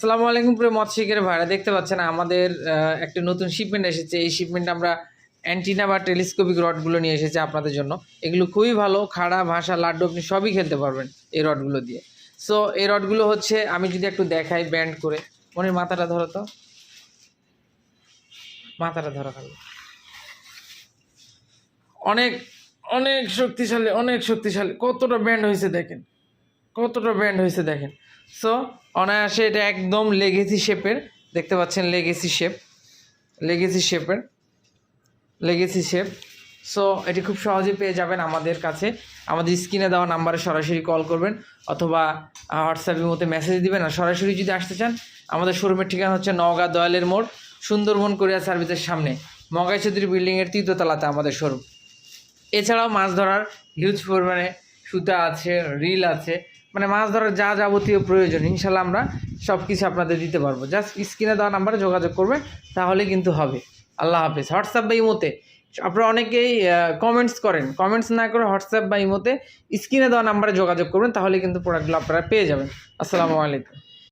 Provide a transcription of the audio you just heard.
আসসালামু আলাইকুম প্রিয় মৎস্যিকের ভাইরা, দেখতে পাচ্ছেন আমাদের একটা নতুন শিপমেন্ট এসেছে। এই শিপমেন্টে আমরা অ্যান্টিনা বা টেলিস্কোপিক রডগুলো নিয়ে এসেছি আপনাদের জন্য। এগুলো খুবই ভালো, খাড়া ভাষা লাড্ডু আপনি সবই খেলতে পারবেন এই রডগুলো দিয়ে। সো এই রডগুলো হচ্ছে, আমি যদি একটু দেখাই ব্যান্ড করে, মনের মাথাটা ধরো তো, মাথাটা ধরো খালি। অনেক অনেক শক্তিশালী, অনেক শক্তিশালী। কতটা ব্যান্ড হয়েছে দেখেন, কতটা ব্যান্ড হয়েছে দেখেন। সো অনায়াসে এটা একদম লেগেসি শেপের, দেখতে পাচ্ছেন legacy shape, legacy shape. So এটি খুব সহজে পেয়ে যাবেন আমাদের কাছে। আমাদের স্ক্রিনে দেওয়া নাম্বারে সরাসরি কল করবেন অথবা হোয়াটসঅ্যাপের মধ্যে মেসেজ দিবেন। আর সরাসরি যদি আসতে চান, আমাদের শোরুমের ঠিকানা হচ্ছে নওগাঁ দয়ালের মোড়, সুন্দরবন কোরিয়ার সার্ভিসের সামনে, মগাই চৌধুরী বিল্ডিংয়ের 3য় তলাতে আমাদের শোরুম। এছাড়াও মাছ ধরার হিউজ পরিমাণে সুতা আছে, রিল আছে, মানে মাছ ধরার যা যাবতীয় প্রয়োজন ইনশাল্লাহ আমরা সব কিছু আপনাদের দিতে পারবো। জাস্ট স্ক্রিনে দেওয়া নাম্বারে যোগাযোগ করবেন, তাহলে কিন্তু হবে। আল্লাহ হাফিজ। হোয়াটসঅ্যাপ বা ইমোতে আপনারা অনেকেই কমেন্টস করেন, কমেন্টস না করে হোয়াটসঅ্যাপ বা ইমোতে স্ক্রিনে দেওয়া নাম্বারে যোগাযোগ করবেন, তাহলে কিন্তু প্রোডাক্টগুলো আপনারা পেয়ে যাবেন। আসসালামু আলাইকুম।